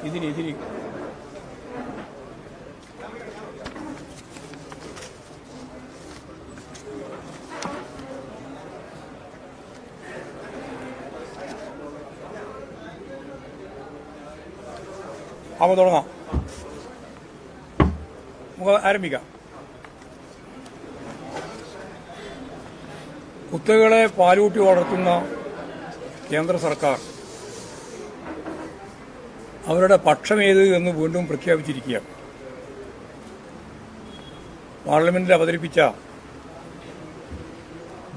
ഇതിരി അപ്പോൾ തുടങ്ങാം. നമുക്ക് ആരംഭിക്കാം. കുത്തകളെ പാലൂട്ടി വളർത്തുന്ന കേന്ദ്ര സർക്കാർ അവരുടെ പക്ഷമേത് എന്ന് വീണ്ടും പ്രഖ്യാപിച്ചിരിക്കുകയാണ്. പാർലമെന്റിൽ അവതരിപ്പിച്ച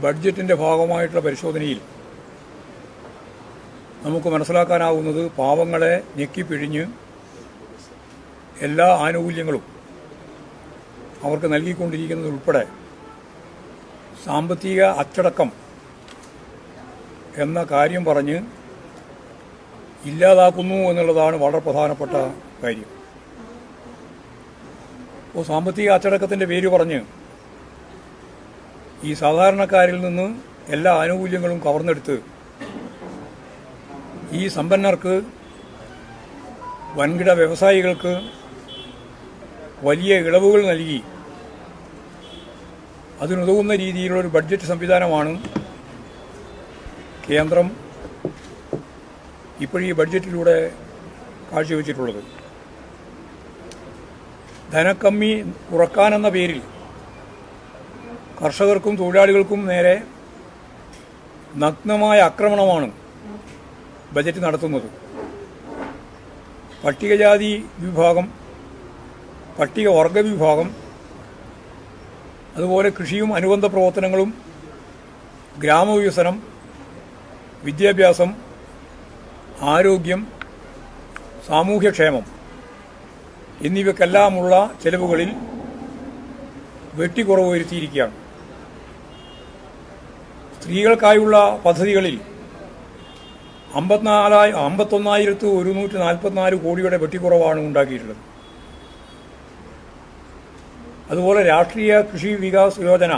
ബഡ്ജറ്റിന്റെ ഭാഗമായിട്ടുള്ള പരിശോധനയിൽ നമുക്ക് മനസ്സിലാക്കാനാവുന്നത് പാവങ്ങളെ ഞെക്കിപ്പിഴിഞ്ഞ് എല്ലാ ആനുകൂല്യങ്ങളും അവർക്ക് നൽകിക്കൊണ്ടിരിക്കുന്നതുൾപ്പെടെ സാമ്പത്തിക അച്ചടക്കം എന്ന കാര്യം പറഞ്ഞ് ഇല്ലാതാക്കുന്നു എന്നുള്ളതാണ് വളരെ പ്രധാനപ്പെട്ട കാര്യം. അപ്പോൾ സാമ്പത്തിക അച്ചടക്കത്തിൻ്റെ പേര് പറഞ്ഞ് ഈ സാധാരണക്കാരിൽ നിന്ന് എല്ലാ ആനുകൂല്യങ്ങളും കവർന്നെടുത്ത് ഈ സമ്പന്നർക്ക്, വൻകിട വ്യവസായികൾക്ക് വലിയ ഇളവുകൾ നൽകി അതിനുതകുന്ന രീതിയിലുള്ളൊരു ബഡ്ജറ്റ് സംവിധാനമാണ് കേന്ദ്രം ഇപ്പോഴീ ബഡ്ജറ്റിലൂടെ കാഴ്ചവെച്ചിട്ടുള്ളത്. ധനക്കമ്മി കുറക്കാനെന്ന പേരിൽ കർഷകർക്കും തൊഴിലാളികൾക്കും നേരെ നഗ്നമായ ആക്രമണമാണ് ബജറ്റ് നടത്തുന്നത്. പട്ടികജാതി വിഭാഗം, പട്ടികവർഗ വിഭാഗം, അതുപോലെ കൃഷിയും അനുബന്ധ പ്രവർത്തനങ്ങളും, ഗ്രാമവികസനം, വിദ്യാഭ്യാസം, ആരോഗ്യം, സാമൂഹ്യക്ഷേമം എന്നിവയ്ക്കെല്ലാമുള്ള ചെലവുകളിൽ വെട്ടിക്കുറവ് വരുത്തിയിരിക്കുകയാണ്. സ്ത്രീകൾക്കായുള്ള പദ്ധതികളിൽ 51,144 കോടിയുടെ വെട്ടിക്കുറവാണ് ഉണ്ടാക്കിയിട്ടുള്ളത്. അതുപോലെ രാഷ്ട്രീയ കൃഷി വികാസ് യോജന,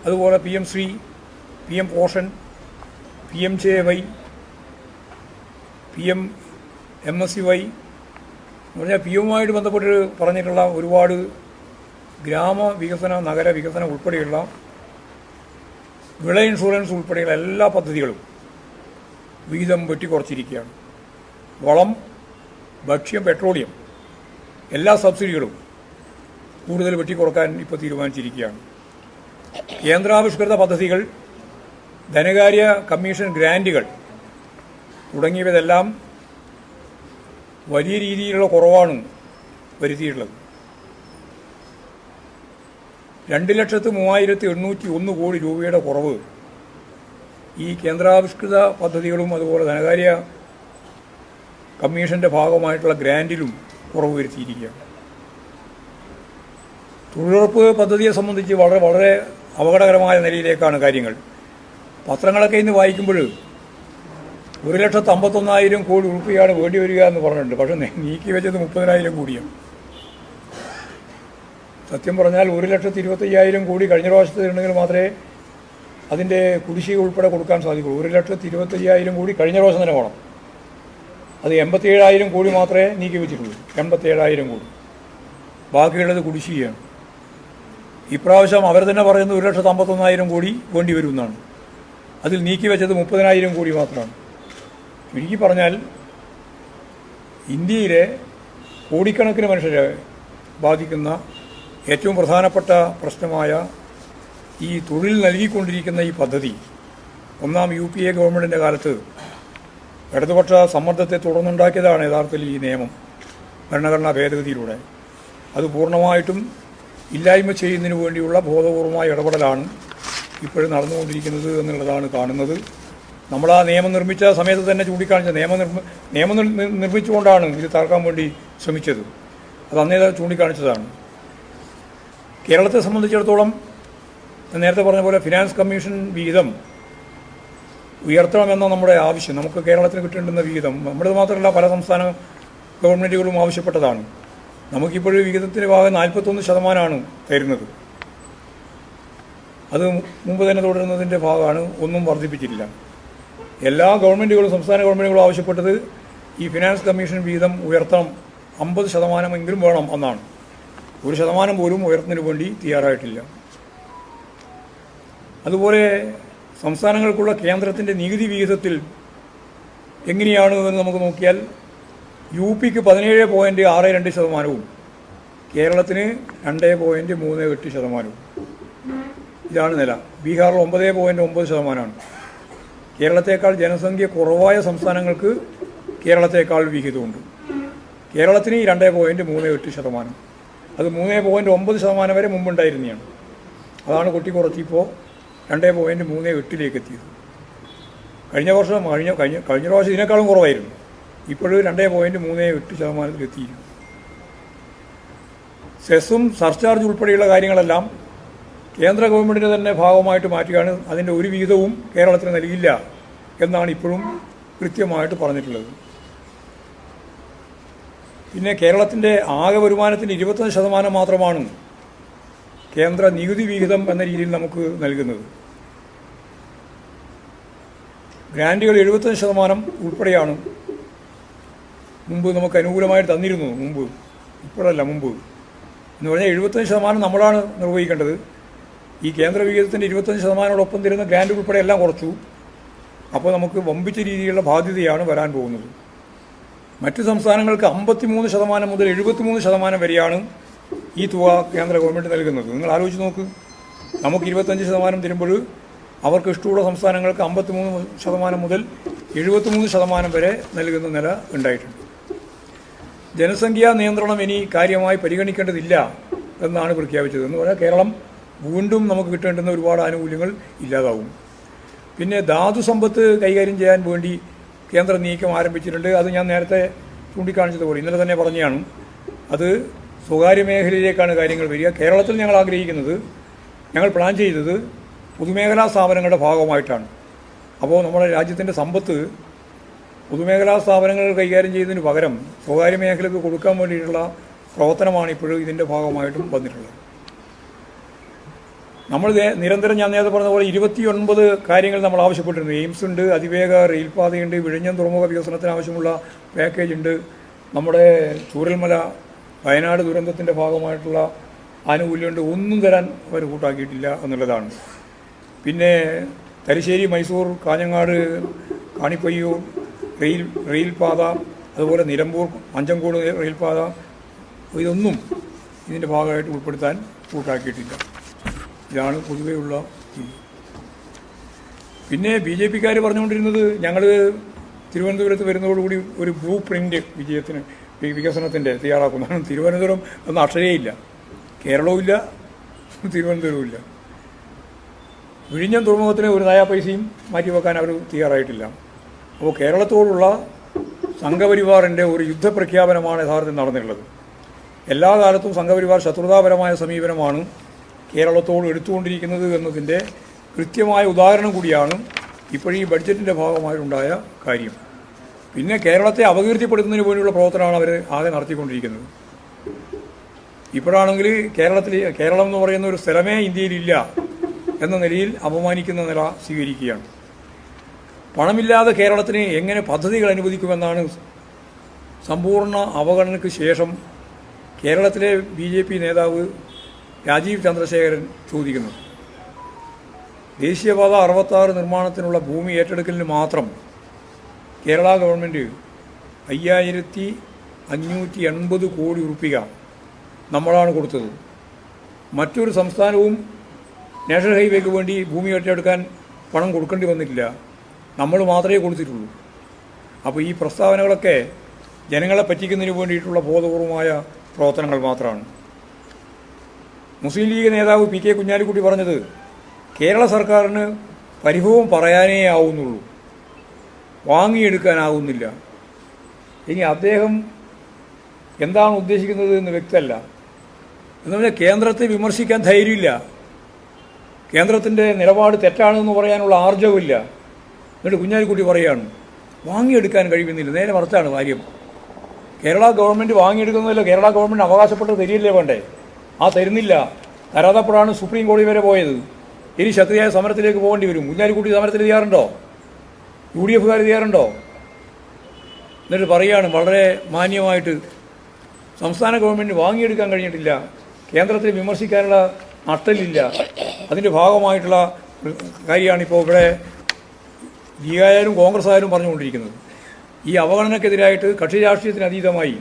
അതുപോലെ PM Shri, PM Poshan, PMJY, PMMSY എന്ന് പറഞ്ഞാൽ പിയുമായിട്ട് ബന്ധപ്പെട്ട് പറഞ്ഞിട്ടുള്ള ഒരുപാട് ഗ്രാമവികസന, നഗരവികസനം ഉൾപ്പെടെയുള്ള വിള ഇൻഷുറൻസ് ഉൾപ്പെടെയുള്ള എല്ലാ പദ്ധതികളും വിഹിതം വെട്ടിക്കുറച്ചിരിക്കുകയാണ്. വളം, ഭക്ഷ്യം, പെട്രോളിയം എല്ലാ സബ്സിഡികളും കൂടുതൽ വെട്ടിക്കുറക്കാൻ ഇപ്പോൾ തീരുമാനിച്ചിരിക്കുകയാണ്. കേന്ദ്രാവിഷ്കൃത പദ്ധതികൾ, ധനകാര്യ കമ്മീഷൻ ഗ്രാന്റുകൾ തുടങ്ങിയവതെല്ലാം വലിയ രീതിയിലുള്ള കുറവാണ് വരുത്തിയിട്ടുള്ളത്. 2,03,801 കോടി രൂപയുടെ കുറവ് ഈ കേന്ദ്രാവിഷ്കൃത പദ്ധതികളും അതുപോലെ ധനകാര്യ കമ്മീഷന്റെ ഭാഗമായിട്ടുള്ള ഗ്രാന്റിലും കുറവ് വരുത്തിയിരിക്കുകയാണ്. തൊഴിലുറപ്പ് പദ്ധതിയെ സംബന്ധിച്ച് വളരെ വളരെ അപകടകരമായ നിലയിലേക്കാണ് കാര്യങ്ങൾ. പത്രങ്ങളൊക്കെ ഇന്ന് വായിക്കുമ്പോൾ 1,51,000 കോടി രൂപയാണ് വേണ്ടി വരിക എന്ന് പറഞ്ഞിട്ടുണ്ട്. പക്ഷെ നീക്കി വെച്ചത് 30,000 കോടിയാണ്. സത്യം പറഞ്ഞാൽ 1,25,000 കോടി കഴിഞ്ഞ പ്രാവശ്യത്തിൽ ഉണ്ടെങ്കിൽ മാത്രമേ അതിൻ്റെ കുടിശ്ശിക ഉൾപ്പെടെ കൊടുക്കാൻ സാധിക്കുള്ളൂ. 1,25,000 കോടി കഴിഞ്ഞ പ്രാവശ്യം തന്നെ വേണം. അത് 87,000 കോടി മാത്രമേ നീക്കി വെച്ചിട്ടുള്ളൂ. 87,000 കോടി, ബാക്കിയുള്ളത് കുടിശ്ശികയാണ്. ഇപ്രാവശ്യം അവർ തന്നെ പറയുന്നത് 1,51,000 കോടി വേണ്ടി വരുമെന്നാണ്. അതിൽ നീക്കി വെച്ചത് 30,000 കോടി മാത്രമാണ്. ചുരുക്കി പറഞ്ഞാൽ ഇന്ത്യയിലെ കോടിക്കണക്കിന് മനുഷ്യരെ ബാധിക്കുന്ന ഏറ്റവും പ്രധാനപ്പെട്ട പ്രശ്നമായ ഈ തൊഴിൽ നൽകിക്കൊണ്ടിരിക്കുന്ന ഈ പദ്ധതി ഒന്നാം UPA ഗവൺമെൻറ്റിൻ്റെ കാലത്ത് ഇടതുപക്ഷ സമ്മർദ്ദത്തെ തുടർന്നുണ്ടാക്കിയതാണ് യഥാർത്ഥത്തിൽ ഈ നിയമം, ഭരണഘടനാ ഭേദഗതിയിലൂടെ. അത് പൂർണ്ണമായിട്ടും ഇല്ലായ്മ ചെയ്യുന്നതിന് വേണ്ടിയുള്ള ബോധപൂർവമായ ഇടപെടലാണ് ഇപ്പോഴും നടന്നുകൊണ്ടിരിക്കുന്നത് എന്നുള്ളതാണ് കാണുന്നത്. നമ്മൾ ആ നിയമം നിർമ്മിച്ച സമയത്ത് തന്നെ ചൂണ്ടിക്കാണിച്ച നിയമം നിർമ്മിച്ചുകൊണ്ടാണ് ഇത് തകർക്കാൻ വേണ്ടി ശ്രമിച്ചത്. അത് അന്നേ ചൂണ്ടിക്കാണിച്ചതാണ്. കേരളത്തെ സംബന്ധിച്ചിടത്തോളം നേരത്തെ പറഞ്ഞ പോലെ ഫിനാൻസ് കമ്മീഷൻ വിഹിതം ഉയർത്തണമെന്ന നമ്മുടെ ആവശ്യം, നമുക്ക് കേരളത്തിന് കിട്ടേണ്ടുന്ന വിഹിതം, നമ്മുടെ മാത്രമല്ല പല സംസ്ഥാന ഗവൺമെൻറ്റുകളും ആവശ്യപ്പെട്ടതാണ്. നമുക്കിപ്പോഴും വിഹിതത്തിൻ്റെ ഭാഗം 41% തരുന്നത്. അത് മുമ്പ് തന്നെ തുടരുന്നതിൻ്റെ ഭാഗമാണ്, ഒന്നും വർദ്ധിപ്പിച്ചിട്ടില്ല. എല്ലാ ഗവൺമെൻറ്റുകളും സംസ്ഥാന ഗവൺമെൻറ്റുകളും ആവശ്യപ്പെട്ടത് ഈ ഫിനാൻസ് കമ്മീഷൻ വീതം ഉയർത്തണം, 50% വേണം എന്നാണ്. 1% പോലും ഉയർത്തുന്നതിന് വേണ്ടി തയ്യാറായിട്ടില്ല. അതുപോലെ സംസ്ഥാനങ്ങൾക്കുള്ള കേന്ദ്രത്തിൻ്റെ നികുതി വിഹിതത്തിൽ എങ്ങനെയാണ് എന്ന് നമുക്ക് നോക്കിയാൽ UPക്ക് 17.62%, കേരളത്തിന് 2.38%. ഇതാണ് നില. ബീഹാറിൽ 9.9%. കേരളത്തേക്കാൾ ജനസംഖ്യ കുറവായ സംസ്ഥാനങ്ങൾക്ക് കേരളത്തേക്കാൾ വിഹിതമുണ്ട്. കേരളത്തിന് 2.38%. അത് 3.9% വരെ മുമ്പുണ്ടായിരുന്നതാണ്. അതാണ് കൊട്ടിക്കുറച്ച് ഇപ്പോൾ 2.38 എത്തിയത്. കഴിഞ്ഞ പ്രാവശ്യം ഇതിനേക്കാളും കുറവായിരുന്നു. ഇപ്പോഴും 2.38% എത്തിയിരുന്നു. സെസ്സും സർചാർജ് ഉൾപ്പെടെയുള്ള കാര്യങ്ങളെല്ലാം കേന്ദ്ര ഗവൺമെൻറ്റിൻ്റെ തന്നെ ഭാഗമായിട്ട് മാറ്റുകയാണ്. അതിൻ്റെ ഒരു വിഹിതവും കേരളത്തിന് നൽകില്ല എന്നാണ് ഇപ്പോഴും കൃത്യമായിട്ട് പറഞ്ഞിട്ടുള്ളത്. പിന്നെ കേരളത്തിൻ്റെ ആകെ വരുമാനത്തിന് 25% മാത്രമാണ് കേന്ദ്ര നികുതി വിഹിതം എന്ന രീതിയിൽ നമുക്ക് നൽകുന്നത്. ഗ്രാൻറ്റുകൾ 75% ഉൾപ്പെടെയാണ് മുമ്പ് നമുക്ക് അനുകൂലമായിട്ട് തന്നിരുന്നു. ഇപ്പോഴല്ല, മുമ്പ് എന്ന് പറഞ്ഞാൽ 75% നമ്മളാണ് നിർവഹിക്കേണ്ടത്. ഈ കേന്ദ്ര വിഹിതത്തിൻ്റെ 25%ഓടൊപ്പം തരുന്ന ഗ്രാൻഡ് ഉൾപ്പെടെ എല്ലാം കുറച്ചു. അപ്പോൾ നമുക്ക് വമ്പിച്ച രീതിയിലുള്ള ബാധ്യതയാണ് വരാൻ പോകുന്നത്. മറ്റ് സംസ്ഥാനങ്ങൾക്ക് 53% മുതൽ 73% വരെയാണ് ഈ തുക കേന്ദ്ര ഗവൺമെൻറ് നൽകുന്നത്. നിങ്ങൾ ആലോചിച്ച് നോക്ക്. നമുക്ക് 25% തരുമ്പോൾ അവർക്ക് ഇഷ്ടമുള്ള സംസ്ഥാനങ്ങൾക്ക് 53% മുതൽ 73% വരെ നൽകുന്ന നില ഉണ്ടായിട്ടുണ്ട്. ജനസംഖ്യാ നിയന്ത്രണം ഇനി കാര്യമായി പരിഗണിക്കേണ്ടതില്ല എന്നാണ് പ്രഖ്യാപിച്ചത്. എന്ന് പറഞ്ഞാൽ കേരളം വീണ്ടും നമുക്ക് കിട്ടേണ്ടുന്ന ഒരുപാട് ആനുകൂല്യങ്ങൾ ഇല്ലാതാവും. പിന്നെ ധാതു സമ്പത്ത് കൈകാര്യം ചെയ്യാൻ വേണ്ടി കേന്ദ്ര നീക്കം ആരംഭിച്ചിട്ടുണ്ട്. അത് ഞാൻ നേരത്തെ ചൂണ്ടിക്കാണിച്ചതുപോലെ ഇന്നലെ തന്നെ പറഞ്ഞതാണ്. അത് സ്വകാര്യ മേഖലയിലേക്കാണ് കാര്യങ്ങൾ വരിക. കേരളത്തിൽ ഞങ്ങൾ ആഗ്രഹിക്കുന്നത്, ഞങ്ങൾ പ്ലാൻ ചെയ്തത് പൊതുമേഖലാ സ്ഥാപനങ്ങളുടെ ഭാഗമായിട്ടാണ്. അപ്പോൾ നമ്മുടെ രാജ്യത്തിൻ്റെ സമ്പത്ത് പൊതുമേഖലാ സ്ഥാപനങ്ങൾ കൈകാര്യം ചെയ്യുന്നതിന് പകരം സ്വകാര്യ മേഖലയ്ക്ക് കൊടുക്കാൻ വേണ്ടിയിട്ടുള്ള പ്രവർത്തനമാണ് ഇപ്പോഴും ഇതിൻ്റെ ഭാഗമായിട്ടും വന്നിട്ടുള്ളത്. നമ്മൾ നിരന്തരം ഞാൻ നേരത്തെ പറഞ്ഞ പോലെ 29 കാര്യങ്ങൾ നമ്മൾ ആവശ്യപ്പെട്ടിരുന്നു. എയിംസ് ഉണ്ട്, അതിവേഗ റെയിൽപാതയുണ്ട്, വിഴിഞ്ഞം തുറമുഖ വികസനത്തിന് ആവശ്യമുള്ള പാക്കേജ് ഉണ്ട്, നമ്മുടെ ചൂരൽമല വയനാട് ദുരന്തത്തിൻ്റെ ഭാഗമായിട്ടുള്ള ആനുകൂല്യമുണ്ട്. ഒന്നും തരാൻ അവർ കൂട്ടാക്കിയിട്ടില്ല എന്നുള്ളതാണ്. പിന്നെ തലശ്ശേരി, മൈസൂർ, കാഞ്ഞങ്ങാട്, കാണിപ്പയ്യൂർ റെയിൽപാത, അതുപോലെ നിലമ്പൂർ, അഞ്ചങ്കോട് റെയിൽപാത, ഇതൊന്നും ഇതിൻ്റെ ഭാഗമായിട്ട് ഉൾപ്പെടുത്താൻ കൂട്ടാക്കിയിട്ടില്ല. ഇതാണ് പൊതുവെയുള്ള ഇത്. പിന്നെ BJPക്കാർ പറഞ്ഞുകൊണ്ടിരുന്നത് ഞങ്ങൾ തിരുവനന്തപുരത്ത് വരുന്നതോടുകൂടി ഒരു ബ്ലൂ പ്രിൻ്റ് വികസനത്തിൻ്റെ തയ്യാറാക്കുന്നതാണ്. തിരുവനന്തപുരം ഒന്നും അക്ഷരയില്ല, കേരളവും ഇല്ല, തിരുവനന്തപുരവും ഇല്ല. വിഴിഞ്ഞം തുറമുഖത്തിന് ഒരു നയാ പൈസയും മാറ്റിവെക്കാൻ അവർ തയ്യാറായിട്ടില്ല. അപ്പോൾ കേരളത്തോടുള്ള സംഘപരിവാറിൻ്റെ ഒരു യുദ്ധപ്രഖ്യാപനമാണ് യഥാർത്ഥത്തിൽ നടന്നിട്ടുള്ളത്. എല്ലാ കാലത്തും സംഘപരിവാർ ശത്രുതാപരമായ സമീപനമാണ് കേരളത്തോട് എടുത്തുകൊണ്ടിരിക്കുന്നത് എന്നതിൻ്റെ കൃത്യമായ ഉദാഹരണം കൂടിയാണ് ഇപ്പോഴീ ബഡ്ജറ്റിൻ്റെ ഭാഗമായിട്ടുണ്ടായ കാര്യം. പിന്നെ കേരളത്തെ അപകീർത്തിപ്പെടുത്തുന്നതിന് വേണ്ടിയുള്ള പ്രവർത്തനമാണ് അവർ ആകെ നടത്തിക്കൊണ്ടിരിക്കുന്നത്. ഇപ്പോഴാണെങ്കിൽ കേരളം എന്ന് പറയുന്ന ഒരു സ്ഥലമേ ഇന്ത്യയിലില്ല എന്ന നിലയിൽ അപമാനിക്കുന്ന നില സ്വീകരിക്കുകയാണ്. പണമില്ലാതെ കേരളത്തിന് എങ്ങനെ പദ്ധതികൾ അനുവദിക്കുമെന്നാണ് സമ്പൂർണ്ണ അവഗണനയ്ക്ക് ശേഷം കേരളത്തിലെ BJP നേതാവ് രാജീവ് ചന്ദ്രശേഖരൻ ചോദിക്കുന്നത്. ദേശീയപാത 66 നിർമ്മാണത്തിനുള്ള ഭൂമി ഏറ്റെടുക്കലിന് മാത്രം കേരള ഗവൺമെൻറ് 5580 കോടി രൂപ നമ്മളാണ് കൊടുത്തത്. മറ്റൊരു സംസ്ഥാനവും നാഷണൽ ഹൈവേക്ക് വേണ്ടി ഭൂമി ഏറ്റെടുക്കാൻ പണം കൊടുക്കേണ്ടി വന്നിട്ടില്ല, നമ്മൾ മാത്രമേ കൊടുത്തിട്ടുള്ളൂ. അപ്പോൾ ഈ പ്രസ്താവനകളൊക്കെ ജനങ്ങളെ പറ്റിക്കുന്നതിന് വേണ്ടിയിട്ടുള്ള ബോധപൂർവമായ പ്രവർത്തനങ്ങൾ മാത്രമാണ്. മുസ്ലിം ലീഗ് നേതാവ് PK കുഞ്ഞാലിക്കുട്ടി പറഞ്ഞത് കേരള സർക്കാരിന് പരിഭവം പറയാനേ ആവുന്നുള്ളൂ, വാങ്ങിയെടുക്കാനാവുന്നില്ല. ഇനി അദ്ദേഹം എന്താണ് ഉദ്ദേശിക്കുന്നത് എന്ന് വ്യക്തമല്ല. എന്ന് പറഞ്ഞാൽ കേന്ദ്രത്തെ വിമർശിക്കാൻ ധൈര്യമില്ല, കേന്ദ്രത്തിൻ്റെ നിലപാട് തെറ്റാണെന്ന് പറയാനുള്ള ആർജവമില്ല. എന്നിട്ട് കുഞ്ഞാലിക്കുട്ടി പറയുകയാണ് വാങ്ങിയെടുക്കാൻ കഴിയുന്നില്ല. നേരെ മറിച്ചാണ് കാര്യം. കേരള ഗവൺമെൻറ് വാങ്ങിയെടുക്കുന്നതല്ല, കേരള ഗവൺമെൻറ് അവകാശപ്പെട്ടത് തരികയല്ലേ വേണ്ടേ? ആ തരുന്നില്ല. തരാതപ്പോഴാണ് സുപ്രീം കോടതി വരെ പോയത്. ഇനി ശക്തിയായ സമരത്തിലേക്ക് പോകേണ്ടി വരും. കുഞ്ഞാലിക്കുട്ടി സമരത്തിൽ ചെയ്യാറുണ്ടോ? UDF ചെയ്യാറുണ്ടോ? എന്നിട്ട് പറയുകയാണ് വളരെ മാന്യമായിട്ട് സംസ്ഥാന ഗവൺമെൻറ് വാങ്ങിയെടുക്കാൻ കഴിഞ്ഞിട്ടില്ല, കേന്ദ്രത്തെ വിമർശിക്കാനുള്ള നട്ടലില്ല, അതിൻ്റെ ഭാഗമായിട്ടുള്ള കാര്യമാണ് ഇപ്പോൾ ഇവിടെ ലീഗായാലും കോൺഗ്രസ് ആയാലും പറഞ്ഞുകൊണ്ടിരിക്കുന്നത്. ഈ അവഗണനക്കെതിരായിട്ട് കക്ഷി രാഷ്ട്രീയത്തിന് അതീതമായി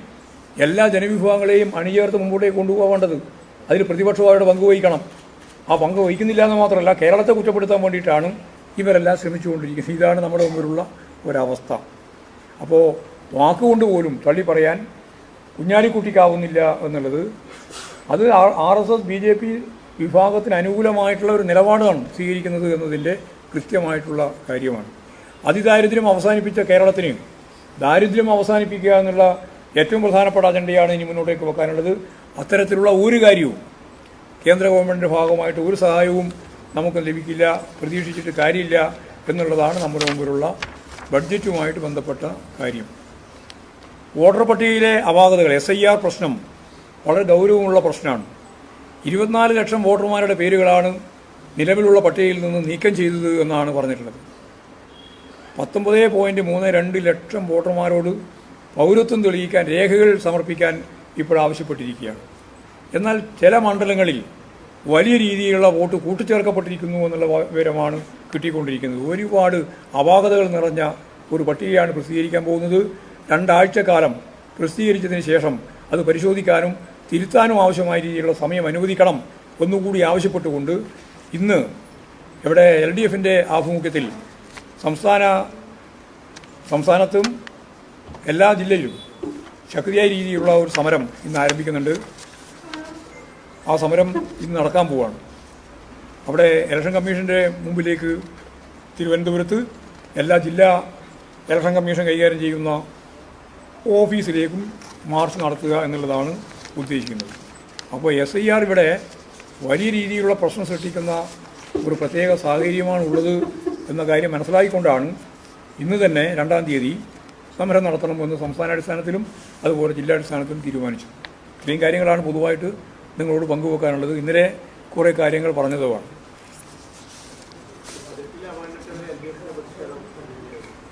എല്ലാ ജനവിഭാഗങ്ങളെയും അണിചേർത്ത് മുമ്പോട്ടേക്ക് കൊണ്ടുപോകേണ്ടത്, അതിൽ പ്രതിപക്ഷം അവരുടെ പങ്ക് വഹിക്കണം. ആ പങ്ക് വഹിക്കുന്നില്ല എന്ന് മാത്രമല്ല, കേരളത്തെ കുറ്റപ്പെടുത്താൻ വേണ്ടിയിട്ടാണ് ഇവരെല്ലാം ശ്രമിച്ചുകൊണ്ടിരിക്കുന്നത്. ഇതാണ് നമ്മുടെ മുമ്പിലുള്ള ഒരവസ്ഥ. അപ്പോൾ വാക്കുകൊണ്ട് പോലും തള്ളി പറയാൻ കുഞ്ഞാലിക്കുട്ടിക്കാവുന്നില്ല എന്നുള്ളത് അത് RSS BJP വിഭാഗത്തിന് അനുകൂലമായിട്ടുള്ള ഒരു നിലപാടാണ് സ്വീകരിക്കുന്നത് എന്നതിൻ്റെ കൃത്യമായിട്ടുള്ള കാര്യമാണ്. അതിദാരിദ്ര്യം അവസാനിപ്പിച്ച കേരളത്തിന് ദാരിദ്ര്യം അവസാനിപ്പിക്കുക എന്നുള്ള ഏറ്റവും പ്രധാനപ്പെട്ട അജണ്ടയാണ് ഇനി മുന്നോട്ടേക്ക് വെക്കാനുള്ളത്. അത്തരത്തിലുള്ള ഒരു കാര്യവും കേന്ദ്ര ഗവൺമെൻറ്റിൻ്റെ ഭാഗമായിട്ട് ഒരു സഹായവും നമുക്ക് ലഭിക്കില്ല, പ്രതീക്ഷിച്ചിട്ട് കാര്യമില്ല എന്നുള്ളതാണ് നമ്മുടെ മുമ്പിലുള്ള ബഡ്ജറ്റുമായിട്ട് ബന്ധപ്പെട്ട കാര്യം. വോട്ടർ പട്ടികയിലെ അപാകതകൾ, SIR പ്രശ്നം വളരെ ഗൗരവമുള്ള പ്രശ്നമാണ്. 24 ലക്ഷം വോട്ടർമാരുടെ പേരുകളാണ് നിലവിലുള്ള പട്ടികയിൽ നിന്ന് നീക്കം ചെയ്തത് എന്നാണ് പറഞ്ഞിട്ടുള്ളത്. 19.32 ലക്ഷം വോട്ടർമാരോട് പൗരത്വം തെളിയിക്കാൻ രേഖകൾ സമർപ്പിക്കാൻ ഇപ്പോഴാവശ്യപ്പെട്ടിരിക്കുകയാണ്. എന്നാൽ ചില മണ്ഡലങ്ങളിൽ വലിയ രീതിയിലുള്ള വോട്ട് കൂട്ടിച്ചേർക്കപ്പെട്ടിരിക്കുന്നു എന്നുള്ള വിവരമാണ് കിട്ടിക്കൊണ്ടിരിക്കുന്നത്. ഒരുപാട് അപാകതകൾ നിറഞ്ഞ ഒരു പട്ടികയാണ് പ്രസിദ്ധീകരിക്കാൻ പോകുന്നത്. 2 ആഴ്ചക്കാലം പ്രസിദ്ധീകരിച്ചതിന് ശേഷം അത് പരിശോധിക്കാനും തിരുത്താനും ആവശ്യമായ രീതിയിലുള്ള സമയം അനുവദിക്കണം ഒന്നുകൂടി ആവശ്യപ്പെട്ടുകൊണ്ട് ഇന്ന് ഇവിടെ LDFൻ്റെ ആഭിമുഖ്യത്തിൽ സംസ്ഥാനത്തും എല്ലാ ജില്ലയിലും ശക്തിയായ രീതിയിലുള്ള ഒരു സമരം ഇന്ന് ആരംഭിക്കുന്നുണ്ട്. ആ സമരം ഇന്ന് നടക്കാൻ പോവുകയാണ്. അവിടെ ഇലക്ഷൻ കമ്മീഷൻ്റെ മുമ്പിലേക്ക് തിരുവനന്തപുരത്ത് എല്ലാ ജില്ലാ ഇലക്ഷൻ കമ്മീഷൻ കൈകാര്യം ചെയ്യുന്ന ഓഫീസിലേക്കും മാർച്ച് നടത്തുക എന്നുള്ളതാണ് ഉദ്ദേശിക്കുന്നത്. അപ്പോൾ SIR ഇവിടെ വലിയ രീതിയിലുള്ള പ്രശ്നം സൃഷ്ടിക്കുന്ന ഒരു പ്രത്യേക സാഹചര്യമാണ് ഉള്ളത് എന്ന കാര്യം മനസ്സിലാക്കിക്കൊണ്ടാണ് ഇന്ന് തന്നെ 2-ാം തീയതി സമരം നടത്തണമെന്ന് സംസ്ഥാനാടിസ്ഥാനത്തിലും അതുപോലെ ജില്ലാടിസ്ഥാനത്തിലും തീരുമാനിച്ചു. ഇത്രയും കാര്യങ്ങളാണ് പൊതുവായിട്ട് നിങ്ങളോട് പങ്കുവെക്കാനുള്ളത്. ഇന്നലെ കുറേ കാര്യങ്ങൾ പറഞ്ഞതുമാണ്.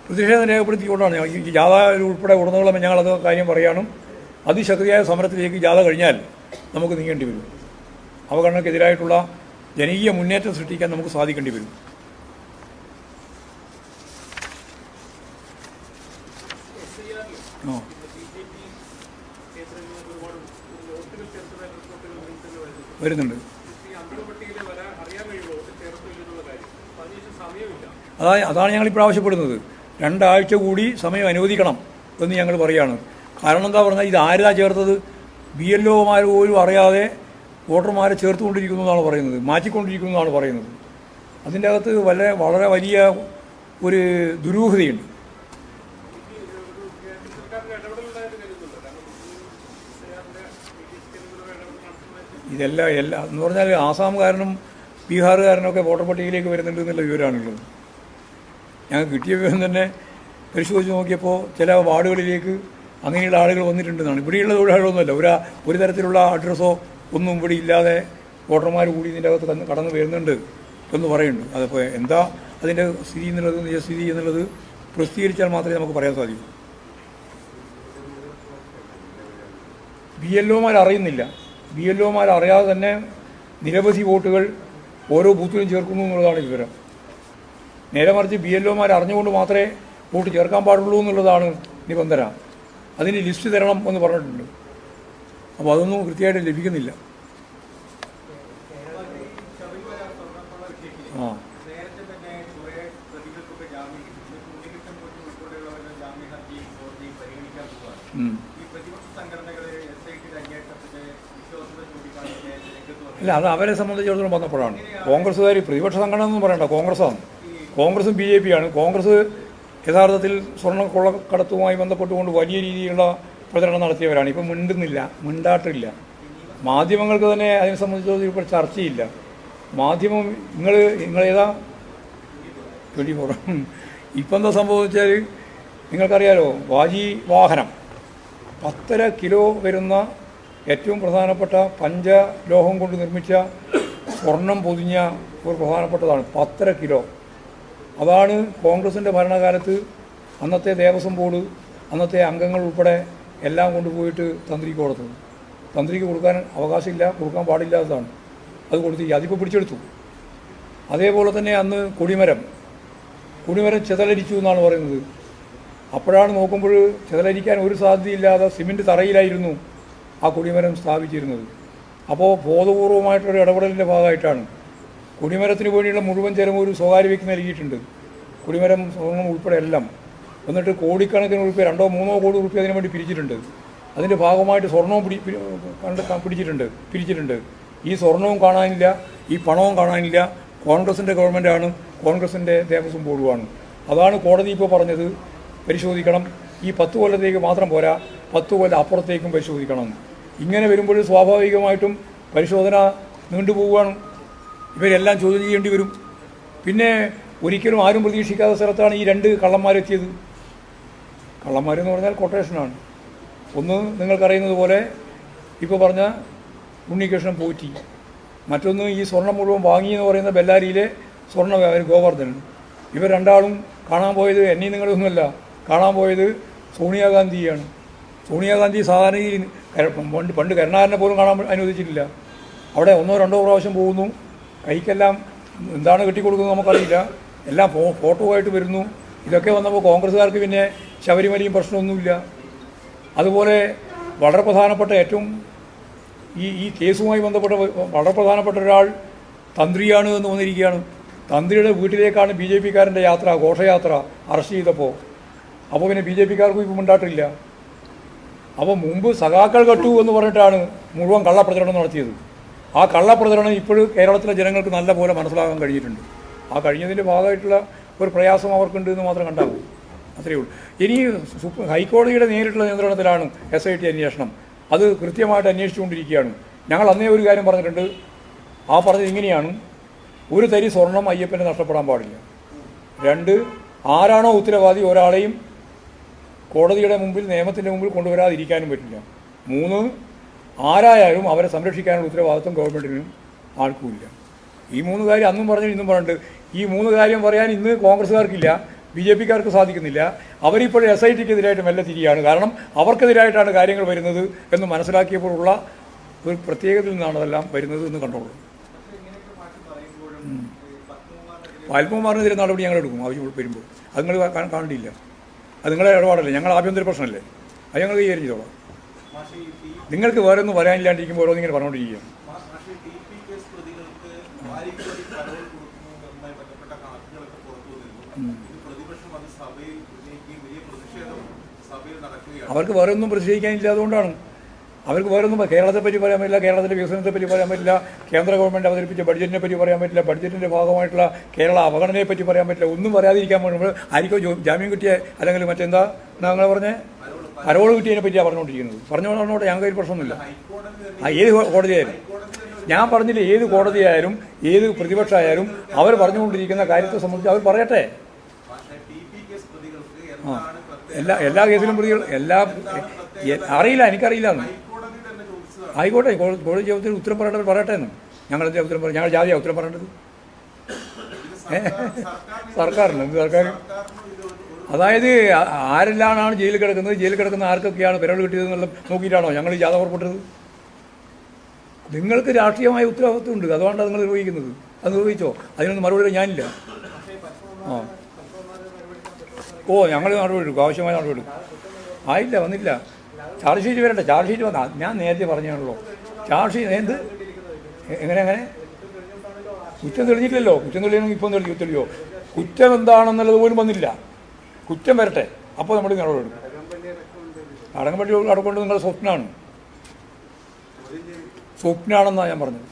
പ്രതിഷേധം രേഖപ്പെടുത്തിക്കൊണ്ടാണ് ഈ ജാഥ ഉൾപ്പെടെ ഉടനീളം ഞങ്ങളത് കാര്യം പറയാനും അതിശക്തിയായ സമരത്തിലേക്ക് ജാഥ കഴിഞ്ഞാൽ നമുക്ക് നീങ്ങേണ്ടി വരും. അവഗണനക്കെതിരായിട്ടുള്ള ജനകീയ മുന്നേറ്റം സൃഷ്ടിക്കാൻ നമുക്ക് സാധിക്കേണ്ടി വരും. വരുന്നുണ്ട്. അതാണ് ഞങ്ങളിപ്പോൾ ആവശ്യപ്പെടുന്നത്. 2 ആഴ്ച കൂടി സമയം അനുവദിക്കണം എന്ന് ഞങ്ങൾ പറയുകയാണ്. കാരണം എന്താ പറഞ്ഞാൽ ഇത് ആരാ ചേർത്തത്? BLOമാർ പോലും അറിയാതെ വോട്ടർമാരെ ചേർത്തുകൊണ്ടിരിക്കുന്നു എന്നാണ് പറയുന്നത്, മാറ്റിക്കൊണ്ടിരിക്കുന്നു എന്നാണ് പറയുന്നത്. അതിൻ്റെ അകത്ത് വളരെ വലിയ ഒരു ദുരൂഹതയുണ്ട്. ഇതെല്ലാം എന്ന് പറഞ്ഞാൽ ആസാമുകാരനും ബീഹാറുകാരനൊക്കെ വോട്ടർ പട്ടികയിലേക്ക് വരുന്നുണ്ട് എന്നുള്ള വിവരമാണുള്ളത്. ഞങ്ങൾക്ക് കിട്ടിയ വിവരം തന്നെ പരിശോധിച്ച് നോക്കിയപ്പോൾ ചില വാർഡുകളിലേക്ക് അങ്ങനെയുള്ള ആളുകൾ വന്നിട്ടുണ്ടെന്നാണ്. ഇവിടെയുള്ള തൊഴിലാളികളൊന്നുമല്ല, ഒരു തരത്തിലുള്ള അഡ്രസ്സോ ഒന്നും ഇവിടെ ഇല്ലാതെ വോട്ടർമാർ കൂടി ഇതിൻ്റെ അകത്ത് കടന്നു വരുന്നുണ്ട് എന്ന് പറയുന്നുണ്ട്. അതിപ്പോൾ എന്താ അതിൻ്റെ സ്ഥിതി എന്നുള്ളത്, നിജസ്ഥിതി എന്നുള്ളത് പ്രസിദ്ധീകരിച്ചാൽ മാത്രമേ നമുക്ക് പറയാൻ സാധിക്കൂ. BLOമാർ അറിയുന്നില്ല. BLOമാർ അറിയാതെ തന്നെ നിരവധി വോട്ടുകൾ ഓരോ ബൂത്തിലും ചേർക്കുന്നു എന്നുള്ളതാണ് വിവരം. നേരെ മറിച്ച് BLOമാർ അറിഞ്ഞുകൊണ്ട് മാത്രമേ വോട്ട് ചേർക്കാൻ പാടുള്ളൂ എന്നുള്ളതാണ് നിബന്ധന. അതിന് ലിസ്റ്റ് തരണം എന്ന് പറഞ്ഞിട്ടുണ്ട്. അപ്പോൾ അതൊന്നും കൃത്യമായിട്ട് ലഭിക്കുന്നില്ല. ആ അല്ല, അത് അവരെ സംബന്ധിച്ചിടത്തോളം വന്നപ്പോഴാണ്. കോൺഗ്രസ്സുകാർ പ്രതിപക്ഷ സംഘടന എന്ന് പറയണ്ട, കോൺഗ്രസ്സാണ്. കോൺഗ്രസും BJP ആണ്. കോൺഗ്രസ് യഥാർത്ഥത്തിൽ സ്വർണ്ണക്കൊള്ളക്കടത്തുമായി ബന്ധപ്പെട്ടുകൊണ്ട് വലിയ രീതിയിലുള്ള പ്രചരണം നടത്തിയവരാണ്. ഇപ്പം മിണ്ടാട്ടില്ല. മാധ്യമങ്ങൾക്ക് തന്നെ അതിനെ സംബന്ധിച്ചിടത്തോളം ഇപ്പോൾ ചർച്ചയില്ല. മാധ്യമം നിങ്ങളേതാ 24. ഇപ്പം എന്താ സംഭവിച്ചാൽ നിങ്ങൾക്കറിയാലോ, വാഹനം 10.5 കിലോ വരുന്ന ഏറ്റവും പ്രധാനപ്പെട്ട പഞ്ചലോഹം കൊണ്ട് നിർമ്മിച്ച സ്വർണം പൊതിഞ്ഞ ഒരു പ്രധാനപ്പെട്ടതാണ്. 10.5 കിലോ അതാണ് കോൺഗ്രസിൻ്റെ ഭരണകാലത്ത് അന്നത്തെ ദേവസ്വം ബോർഡ് അന്നത്തെ അംഗങ്ങൾ ഉൾപ്പെടെ എല്ലാം കൊണ്ടുപോയിട്ട് തന്ത്രിക്ക് കൊടുത്തത്. തന്ത്രിക്ക് കൊടുക്കാൻ അവകാശമില്ല, കൊടുക്കാൻ പാടില്ലാത്തതാണ്. അത് കൊടുത്തിരിക്കുക, അതിപ്പോൾ പിടിച്ചെടുത്തു. അതേപോലെ തന്നെ അന്ന് കൊടിമരം ചെതലരിച്ചു എന്നാണ് പറയുന്നത്. അപ്പോഴാണ് നോക്കുമ്പോൾ ചെതലരിക്കാൻ ഒരു സാധ്യതയില്ലാതെ സിമൻറ്റ് തറയിലായിരുന്നു ആ കൊടിമരം സ്ഥാപിച്ചിരുന്നത്. അപ്പോൾ ബോധപൂർവമായിട്ടൊരു ഇടപെടലിൻ്റെ ഭാഗമായിട്ടാണ് കൊടിമരത്തിന് വേണ്ടിയുള്ള മുഴുവൻ ചെലവും ഒരു സ്വകാര്യ വ്യക്തി നൽകിയിട്ടുണ്ട്. കൊടിമരം സ്വർണ്ണം ഉൾപ്പെടെ എല്ലാം. എന്നിട്ട് കോടിക്കണക്കിന് ഉറുപ്പ്യ 2-3 കോടി ഉറുപ്പ്യ അതിനു വേണ്ടി പിരിച്ചിട്ടുണ്ട്. അതിൻ്റെ ഭാഗമായിട്ട് സ്വർണവും പിരിച്ചിട്ടുണ്ട്. ഈ സ്വർണവും കാണാനില്ല, ഈ പണവും കാണാനില്ല. കോൺഗ്രസിൻ്റെ ഗവൺമെൻറ്റാണ്, കോൺഗ്രസിൻ്റെ ദേവസ്വം ബോർഡുമാണ്. അതാണ് കോടതി ഇപ്പോൾ പറഞ്ഞത്, പരിശോധിക്കണം. ഈ 10 കൊല്ലത്തേക്ക് മാത്രം പോരാ, 10 കൊല്ലം അപ്പുറത്തേക്കും പരിശോധിക്കണം. ഇങ്ങനെ വരുമ്പോൾ സ്വാഭാവികമായിട്ടും പരിശോധന നീണ്ടുപോവുകയാണ്. ഇവരെല്ലാം ചോദ്യം ചെയ്യേണ്ടി വരും. പിന്നെ ഒരിക്കലും ആരും പ്രതീക്ഷിക്കാത്ത സ്ഥലത്താണ് ഈ 2 കള്ളന്മാരെത്തിയത്. കള്ളന്മാരെന്ന് പറഞ്ഞാൽ കൊട്ടേഷനാണ്. ഒന്ന് നിങ്ങൾക്കറിയുന്നത് പോലെ ഇപ്പോൾ പറഞ്ഞ ഉണ്ണികൃഷ്ണൻ പോറ്റി, മറ്റൊന്ന് ഈ സ്വർണം മുഴുവൻ വാങ്ങിയെന്ന് പറയുന്ന ബെല്ലാരിയിലെ സ്വർണ്ണ വ്യാപാരി ഗോവർദ്ധനൻ. ഇവർ രണ്ടാളും കാണാൻ പോയത് എന്നെയും നിങ്ങളൊന്നുമല്ല, കാണാൻ പോയത് സോണിയാഗാന്ധിയാണ്. സോണിയാഗാന്ധി സാധാരണ പണ്ട് കരുണാകരനെ പോലും കാണാൻ അനുവദിച്ചിട്ടില്ല. അവിടെ 1-2 പ്രാവശ്യം പോകുന്നു, കൈക്കെല്ലാം എന്താണ് കെട്ടിക്കൊടുക്കുന്നത് നമുക്കറിയില്ല, എല്ലാം ഫോട്ടോ ആയിട്ട് വരുന്നു. ഇതൊക്കെ വന്നപ്പോൾ കോൺഗ്രസ്സുകാർക്ക് പിന്നെ ശബരിമലയും പ്രശ്നമൊന്നുമില്ല. അതുപോലെ വളരെ പ്രധാനപ്പെട്ട ഏറ്റവും ഈ കേസുമായി ബന്ധപ്പെട്ട വളരെ പ്രധാനപ്പെട്ട ഒരാൾ തന്ത്രിയാണ് എന്ന് വന്നിരിക്കുകയാണ്. തന്ത്രിയുടെ വീട്ടിലേക്കാണ് BJP-കാരൻ്റെ യാത്ര, ഘോഷയാത്ര അറസ്റ്റ് ചെയ്തപ്പോൾ. അപ്പോൾ പിന്നെ BJP-കാർക്കും ഇപ്പം ഉണ്ടായിട്ടില്ല. അപ്പോൾ മുമ്പ് സഖാക്കൾ കെട്ടു എന്ന് പറഞ്ഞിട്ടാണ് മുഴുവൻ കള്ളപ്രചരണം നടത്തിയത്. ആ കള്ളപ്രചരണം ഇപ്പോഴും കേരളത്തിലെ ജനങ്ങൾക്ക് നല്ല പോലെ മനസ്സിലാക്കാൻ കഴിഞ്ഞിട്ടുണ്ട്. ആ കഴിഞ്ഞതിൻ്റെ ഭാഗമായിട്ടുള്ള ഒരു പ്രയാസം അവർക്കുണ്ട് എന്ന് മാത്രം കണ്ടാൽ മതി, അത്രയേ ഉള്ളൂ. ഇനി ഹൈക്കോടതിയുടെ നേരിട്ടുള്ള നിയന്ത്രണത്തിലാണ് SIT അന്വേഷണം. അത് കൃത്യമായിട്ട് അന്വേഷിച്ചുകൊണ്ടിരിക്കുകയാണ്. ഞങ്ങൾ അന്നേ ഒരു കാര്യം പറഞ്ഞിട്ടുണ്ട്. ആ പറഞ്ഞത് ഇങ്ങനെയാണ്: 1 തരി സ്വർണം അയ്യപ്പന് നഷ്ടപ്പെടാൻ പാടില്ല. 2, ആരാണോ ഉത്തരവാദി ഒരാളെയും കോടതിയുടെ മുമ്പിൽ നിയമത്തിൻ്റെ മുമ്പിൽ കൊണ്ടുവരാതിരിക്കാനും പറ്റില്ല. 3, ആരായാലും അവരെ സംരക്ഷിക്കാനുള്ള ഉത്തരവാദിത്വം ഗവൺമെൻറ്റിനും ആർക്കുമില്ല. ഈ 3 കാര്യം അന്നും പറഞ്ഞു ഇന്നും പറഞ്ഞിട്ട് ഈ 3 കാര്യം പറയാൻ ഇന്ന് കോൺഗ്രസ്സുകാർക്കില്ല, BJP-കാർക്ക് സാധിക്കുന്നില്ല. അവരിപ്പോഴും SIT-ക്കെതിരായിട്ട് മെല്ലെ തിരിയാണ്. കാരണം അവർക്കെതിരായിട്ടാണ് കാര്യങ്ങൾ വരുന്നത് എന്ന് മനസ്സിലാക്കിയപ്പോഴുള്ള ഒരു പ്രത്യേകതയിൽ നിന്നാണ് അതെല്ലാം വരുന്നത് എന്ന് കണ്ടോളൂ. പത്മകുമാറിനെതിരെ നടപടി ഞങ്ങൾ എടുക്കും ആവശ്യം വരുമ്പോൾ. അത് നിങ്ങൾ കാണേണ്ടിയില്ല, അത് നിങ്ങളെ ഇടപാടല്ലേ, ഞങ്ങൾ ആഭ്യന്തര പ്രശ്നമല്ലേ, അത് ഞങ്ങൾ കൈകാര്യം ചെയ്തോളാം. നിങ്ങൾക്ക് വേറെ ഒന്നും പറയാനില്ലാണ്ടിരിക്കുമ്പോൾ ഓരോന്നിങ്ങനെ പറഞ്ഞുകൊണ്ടിരിക്കുകയാണ്. അവർക്ക് വേറെ ഒന്നും പ്രതിഷേധിക്കാനില്ല, അതുകൊണ്ടാണ്. അവർക്ക് വേറെ ഒന്നും കേരളത്തെപ്പറ്റി പറയാൻ പറ്റില്ല, കേരളത്തിൻ്റെ വികസനത്തെപ്പറ്റി പറയാൻ പറ്റില്ല, കേന്ദ്ര ഗവൺമെൻറ് അവതരിപ്പിച്ച ബഡ്ജറ്റിനെ പറ്റി പറയാൻ പറ്റില്ല, ബഡ്ജറ്റിൻ്റെ ഭാഗമായിട്ടുള്ള കേരള അവഗണനയെ പറ്റി പറയാൻ പറ്റില്ല. ഒന്നും പറയാതിരിക്കാൻ നമ്മൾ ആർക്കോ ജാമ്യം കിട്ടിയ അല്ലെങ്കിൽ മറ്റെന്താ ഞങ്ങൾ പറഞ്ഞേ പരോൾ കിട്ടിയതിനെ പറ്റിയാണ് പറഞ്ഞുകൊണ്ടിരിക്കുന്നത്. പറഞ്ഞുകൊണ്ടോട്ടെ, ഞങ്ങൾക്ക് ഒരു പ്രശ്നമൊന്നുമില്ല. ഏത് കോടതിയായാലും ഞാൻ പറഞ്ഞില്ല, ഏത് കോടതിയായാലും ഏത് പ്രതിപക്ഷമായാലും അവർ പറഞ്ഞുകൊണ്ടിരിക്കുന്ന കാര്യത്തെ സംബന്ധിച്ച് അവർ പറയട്ടെ. എല്ലാ കേസിലും പ്രതികൾ അറിയില്ല, എനിക്കറിയില്ല. ആയിക്കോട്ടെ, കോടതി ചോദ്യത്തിന് ഉത്തരം പറയേണ്ടവർ പറയട്ടെ എന്ന്. ഞങ്ങളെന്താ ഉത്തരം പറയും? ഞങ്ങൾ ജാതിയാണ് ഉത്തരം പറയേണ്ടത്? സർക്കാരിന് എന്ത് സർക്കാർ? അതായത് ആരെല്ലാമാണ് ജയിലിൽ കിടക്കുന്നത്, ജയിലിൽ കിടക്കുന്ന ആർക്കൊക്കെയാണ് പെരോൾ കിട്ടിയതെന്നുള്ള നോക്കിയിട്ടാണോ ഞങ്ങൾ ഈ ജാഥ പുറപ്പെട്ടത്? നിങ്ങൾക്ക് രാഷ്ട്രീയമായ ഉത്തരവാദിത്വമുണ്ട്, അതുകൊണ്ടാണ് നിങ്ങൾ നിർവഹിക്കുന്നത്. അത് നിർവഹിച്ചോ, അതിനൊന്നും മറുപടി ഞാനില്ല. ഞങ്ങൾ നടപടി എടുക്കും, ആവശ്യമായ നടപടി എടുക്കും. ആയില്ല, വന്നില്ല. ചാർജ് ഷീറ്റ് വരട്ടെ, ചാർജ് ഷീറ്റ് വന്നാൽ ഞാൻ നേരത്തെ പറഞ്ഞാണല്ലോ. ചാർജ് ഷീറ്റ് എന്ത് എങ്ങനെ കുറ്റം തെളിഞ്ഞിട്ടില്ലല്ലോ. കുറ്റം തെളിയണമെങ്കിൽ ഇപ്പം തെളിയോ? കുറ്റം എന്താണെന്നുള്ളത് പോലും വന്നില്ല. കുറ്റം വരട്ടെ, അപ്പോൾ നമ്മൾ നടപടി എടുക്കും. അടങ്ങപ്പള്ളി അടക്കൊണ്ട് നിങ്ങളുടെ സ്വപ്നാണെന്നാണ് ഞാൻ പറഞ്ഞത്.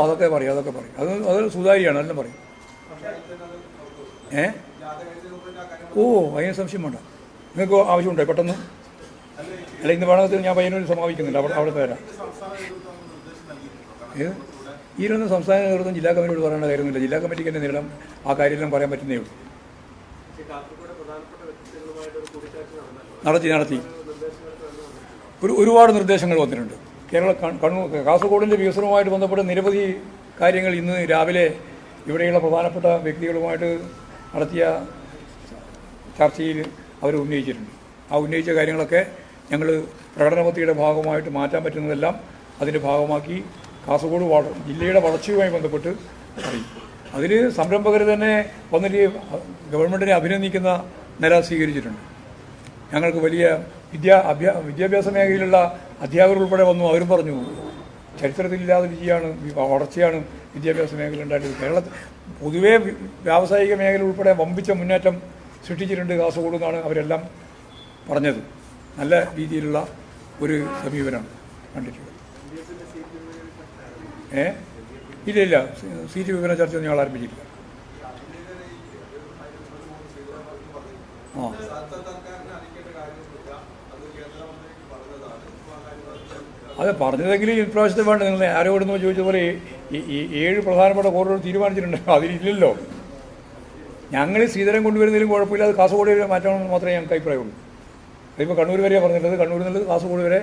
അതൊക്കെ പറയും അത് സുതാര്യമാണ്, എല്ലാം പറയും. അതിന് സംശയം വേണ്ട. നിങ്ങൾക്ക് ആവശ്യമുണ്ടോ പെട്ടെന്ന്? അല്ല, ഇന്ന് വേണമെങ്കിൽ ഞാൻ പയ്യന്നൂരിൽ സമാപിക്കുന്നില്ല, അവിടെ വരാം. ഇതിലൊന്നും സംസ്ഥാന നേതൃത്വം ജില്ലാ കമ്മിറ്റിയോട് പറയേണ്ട കാര്യമൊന്നുമില്ല. ജില്ലാ കമ്മിറ്റിക്ക് തന്നെ നേരിടാം, ആ കാര്യമെല്ലാം പറയാൻ പറ്റുന്നേ ഉള്ളൂ. നടത്തി ഒരുപാട് നിർദ്ദേശങ്ങൾ വന്നിട്ടുണ്ട്. കാസർഗോഡിൻ്റെ വികസനവുമായിട്ട് ബന്ധപ്പെട്ട് നിരവധി കാര്യങ്ങൾ ഇന്ന് രാവിലെ ഇവിടെയുള്ള പ്രധാനപ്പെട്ട വ്യക്തികളുമായിട്ട് നടത്തിയ ചർച്ചയിൽ അവർ ഉന്നയിച്ചിട്ടുണ്ട്. ആ ഉന്നയിച്ച കാര്യങ്ങളൊക്കെ ഞങ്ങൾ പ്രകടനപത്രികയുടെ ഭാഗമായിട്ട് മാറ്റാൻ പറ്റുന്നതെല്ലാം അതിൻ്റെ ഭാഗമാക്കി കാസർഗോഡ് ജില്ലയുടെ വളർച്ചയുമായി ബന്ധപ്പെട്ട് പറയും. അതിൽ സംരംഭകർ തന്നെ വന്നിട്ട് ഗവൺമെൻറ്റിനെ അഭിനന്ദിക്കുന്ന നില സ്വീകരിച്ചിട്ടുണ്ട്. ഞങ്ങൾക്ക് വലിയ വിദ്യാഭ്യാസ മേഖലയിലുള്ള അധ്യാപകർ ഉൾപ്പെടെ വന്നു. അവരും പറഞ്ഞു ചരിത്രത്തിലില്ലാതെ വിജയമാണ്, വളർച്ചയാണ് വിദ്യാഭ്യാസ മേഖല ഉണ്ടായിട്ടത്. കേരളത്തിൽ പൊതുവേ വ്യാവസായിക മേഖല ഉൾപ്പെടെ വമ്പിച്ച മുന്നേറ്റം സൃഷ്ടിച്ചിട്ടുണ്ട് കാസർഗോഡ് എന്നാണ് അവരെല്ലാം പറഞ്ഞത്. നല്ല രീതിയിലുള്ള ഒരു സമീപനമാണ് കണ്ടിട്ടുള്ളത്. ഇല്ല, സീറ്റ് വിഭജന ചർച്ച ഞങ്ങൾ ആരംഭിച്ചിട്ടില്ല. അത് പറഞ്ഞതെങ്കിൽ ഇപ്രാവശ്യത്തെ വേണ്ട. നിങ്ങൾ ആരോടുന്ന് ചോദിച്ചതുപോലെ ഈ 7 പ്രധാനപ്പെട്ട കോറിഡോർ തീരുമാനിച്ചിട്ടുണ്ട്. അതിലില്ലല്ലോ. ഞങ്ങൾ ശ്രീധരൻ കൊണ്ടുവരുന്നതിലും കുഴപ്പമില്ല, അത് കാസർഗോഡ് മാറ്റണമെന്ന് മാത്രമേ ഞങ്ങൾക്ക് അഭിപ്രായമുള്ളൂ. അതിപ്പോൾ കണ്ണൂർ വരെയാണ് പറഞ്ഞിട്ടുള്ളത്. കണ്ണൂരിൽ നിന്നുള്ളത് കാസർഗോഡ് വരെ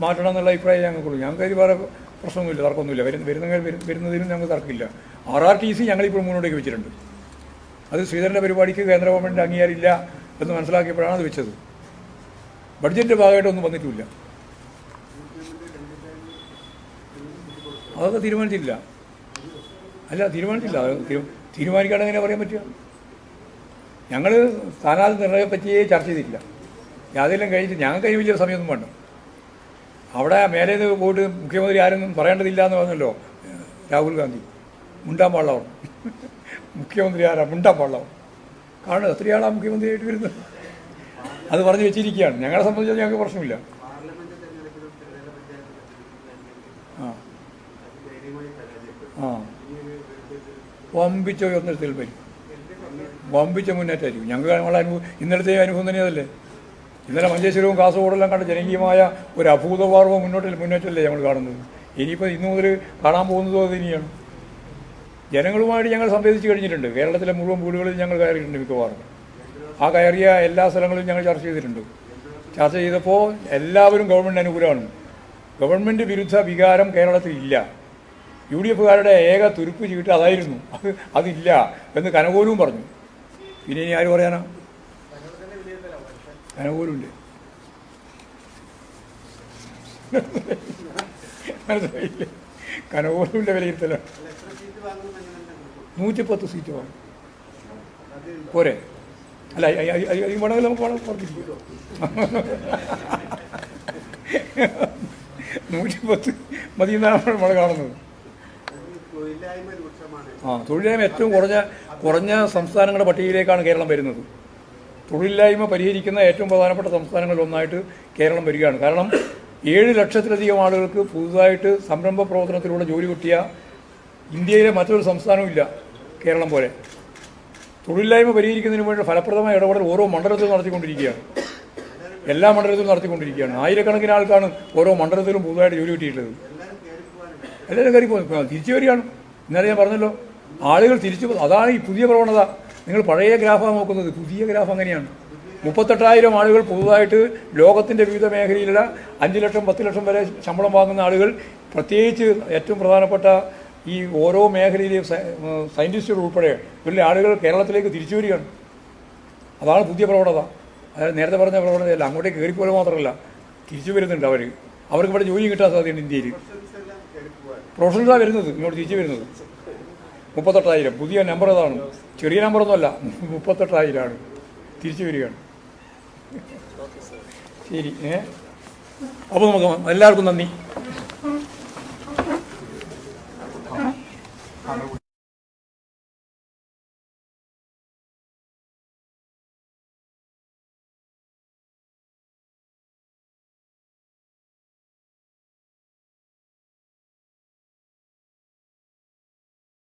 മാറ്റണം എന്നുള്ള അഭിപ്രായം ഞങ്ങൾക്കുള്ളൂ. ഞങ്ങൾക്ക് അതിൽ വേറെ പ്രശ്നമൊന്നുമില്ല, തർക്കമൊന്നുമില്ല. വരുന്നതിനും ഞങ്ങൾക്ക് തർക്കമില്ല. RRTC ഞങ്ങളിപ്പോൾ മുന്നോട്ടേക്ക് വെച്ചിട്ടുണ്ട്. അത് ശ്രീധരൻ്റെ പരിപാടിക്ക് കേന്ദ്ര ഗവൺമെൻറ് അംഗീകാരമില്ല എന്ന് മനസ്സിലാക്കിയപ്പോഴാണ് അത് വെച്ചത്. ബഡ്ജറ്റിൻ്റെ ഭാഗമായിട്ടൊന്നും വന്നിട്ടില്ല. അതൊക്കെ തീരുമാനിച്ചില്ല. തീരുമാനിച്ചില്ല. തീരുമാനിക്കാണ്ട് എങ്ങനെ പറയാൻ പറ്റുക? ഞങ്ങൾ സ്ഥാനാർത്ഥി നിർണയം പറ്റിയേ ചർച്ച ചെയ്തിട്ടില്ല. യാതെല്ലാം കഴിഞ്ഞിട്ട് ഞങ്ങൾക്ക് അതിന് വലിയ സമയമൊന്നും വേണ്ട. അവിടെ മേലെ നിന്ന് പോയിട്ട് മുഖ്യമന്ത്രി ആരൊന്നും പറയേണ്ടതില്ല എന്ന് പറഞ്ഞല്ലോ രാഹുൽ ഗാന്ധി. മുണ്ടാൻ പാടില്ലാവും. മുഖ്യമന്ത്രി ആരാ? മുണ്ടാൻ പാടില്ലാവും. കാരണം എത്രയാളാണ് മുഖ്യമന്ത്രിയായിട്ട് വരുന്നത്? അത് പറഞ്ഞു വെച്ചിരിക്കുകയാണ്. ഞങ്ങളെ സംബന്ധിച്ച് ഞങ്ങൾക്ക് പ്രശ്നമില്ല. വമ്പിച്ച ഉയർന്നത്തിൽ വരും. വമ്പിച്ച മുന്നേറ്റമായിരിക്കും. ഞങ്ങൾക്ക് നമ്മളെ ഇന്നലത്തെ അനുഭവം തന്നെ അതല്ലേ. ഇന്നലെ മഞ്ചേശ്വരവും കാസർഗോഡെല്ലാം കണ്ട ജനകീയമായ ഒരു അഭൂതപൂർവ്വ മുന്നേറ്റമല്ലേ ഞങ്ങൾ കാണുന്നത്. ഇനിയിപ്പോൾ ഇന്നു മുതൽ കാണാൻ പോകുന്നതും അത് ഇനിയാണ്. ജനങ്ങളുമായിട്ട് ഞങ്ങൾ സംവേദിച്ച് കഴിഞ്ഞിട്ടുണ്ട്. കേരളത്തിലെ മുഴുവൻ വീടുകളിൽ ഞങ്ങൾ കയറിയിട്ടുണ്ട് മിക്കവാറും. ആ കയറിയ എല്ലാ സ്ഥലങ്ങളിലും ഞങ്ങൾ ചർച്ച ചെയ്തിട്ടുണ്ട്. ചർച്ച ചെയ്തപ്പോൾ എല്ലാവരും ഗവൺമെൻറ് അനുകൂലമാണ്. ഗവൺമെൻറ് വിരുദ്ധ വികാരം കേരളത്തിൽ ഇല്ല. UDFകാരുടെ ഏക തുരുപ്പ് ചീട്ട് അതായിരുന്നു. അതില്ല എന്ന് കനകോലും പറഞ്ഞു. പിന്നെ ഇനി ആര് പറയാനാ? കനകോലുണ്ട്. മനസ്സിലായില്ലേ? കനകോലുവിൻ്റെ വിലയിരുത്തലാണ്. 110 സീറ്റ് വാങ്ങും. പോരെ? അല്ല, ഈ വേണമെങ്കിൽ നമുക്ക് വേണം വർദ്ധിപ്പിക്കും. 110 മതി എന്നാണ് നമ്മൾ കാണുന്നത്. തൊഴിലില്ലായ്മ ഏറ്റവും കുറഞ്ഞ സംസ്ഥാനങ്ങളുടെ പട്ടികയിലേക്കാണ് കേരളം വരുന്നത്. തൊഴിലില്ലായ്മ പരിഹരിക്കുന്ന ഏറ്റവും പ്രധാനപ്പെട്ട സംസ്ഥാനങ്ങളിൽ ഒന്നായിട്ട് കേരളം വരികയാണ്. കാരണം 7 ലക്ഷത്തിലധികം ആളുകൾക്ക് പുതുതായിട്ട് സംരംഭ പ്രവർത്തനത്തിലൂടെ ജോലി കിട്ടിയ ഇന്ത്യയിലെ മറ്റൊരു സംസ്ഥാനവും ഇല്ല കേരളം പോലെ. തൊഴിലില്ലായ്മ പരിഹരിക്കുന്നതിന് വേണ്ടി ഫലപ്രദമായ ഇടപെടൽ ഓരോ മണ്ഡലത്തിലും നടത്തിക്കൊണ്ടിരിക്കുകയാണ്. എല്ലാ മണ്ഡലത്തിലും നടത്തിക്കൊണ്ടിരിക്കുകയാണ്. ആയിരക്കണക്കിന് ആൾക്കാണ് ഓരോ മണ്ഡലത്തിലും പുതുതായിട്ട് ജോലി കിട്ടിയിട്ടുള്ളത്. എല്ലാവരും കയറി പോകും. തിരിച്ചു വരികയാണ്. ഇന്നലെ ഞാൻ പറഞ്ഞല്ലോ, ആളുകൾ തിരിച്ചു. അതാണ് ഈ പുതിയ പ്രവണത. നിങ്ങൾ പഴയ ഗ്രാഫാണ് നോക്കുന്നത്. പുതിയ ഗ്രാഫ് അങ്ങനെയാണ്. 38,000 ആളുകൾ പുതുതായിട്ട് ലോകത്തിൻ്റെ വിവിധ മേഖലയിലുള്ള 5 ലക്ഷം 10 ലക്ഷം വരെ ശമ്പളം വാങ്ങുന്ന ആളുകൾ, പ്രത്യേകിച്ച് ഏറ്റവും പ്രധാനപ്പെട്ട ഈ ഓരോ മേഖലയിലെ സയൻറ്റിസ്റ്റുകൾ ഉൾപ്പെടെ ഇവരുടെ ആളുകൾ കേരളത്തിലേക്ക് തിരിച്ചു വരികയാണ്. അതാണ് പുതിയ പ്രവണത. അതായത് നേരത്തെ പറഞ്ഞ പ്രവണതയല്ല. അങ്ങോട്ടേക്ക് കയറിപ്പോലെ മാത്രമല്ല, തിരിച്ചു വരുന്നുണ്ട്. അവർക്ക് ഇവിടെ ജോലി കിട്ടാൻ സാധ്യതയുണ്ട്. ഇന്ത്യയിൽ പ്രൊഫഷണൽസാണ് വരുന്നത്, ഇങ്ങോട്ട് തിരിച്ചു വരുന്നത്. 38,000 പുതിയ നമ്പർ. അതാണ്, ചെറിയ നമ്പറൊന്നുമല്ല. 38,000 തിരിച്ചു വരികയാണ്. ശരി. അപ്പോൾ നമുക്ക് എല്ലാവർക്കും നന്ദി.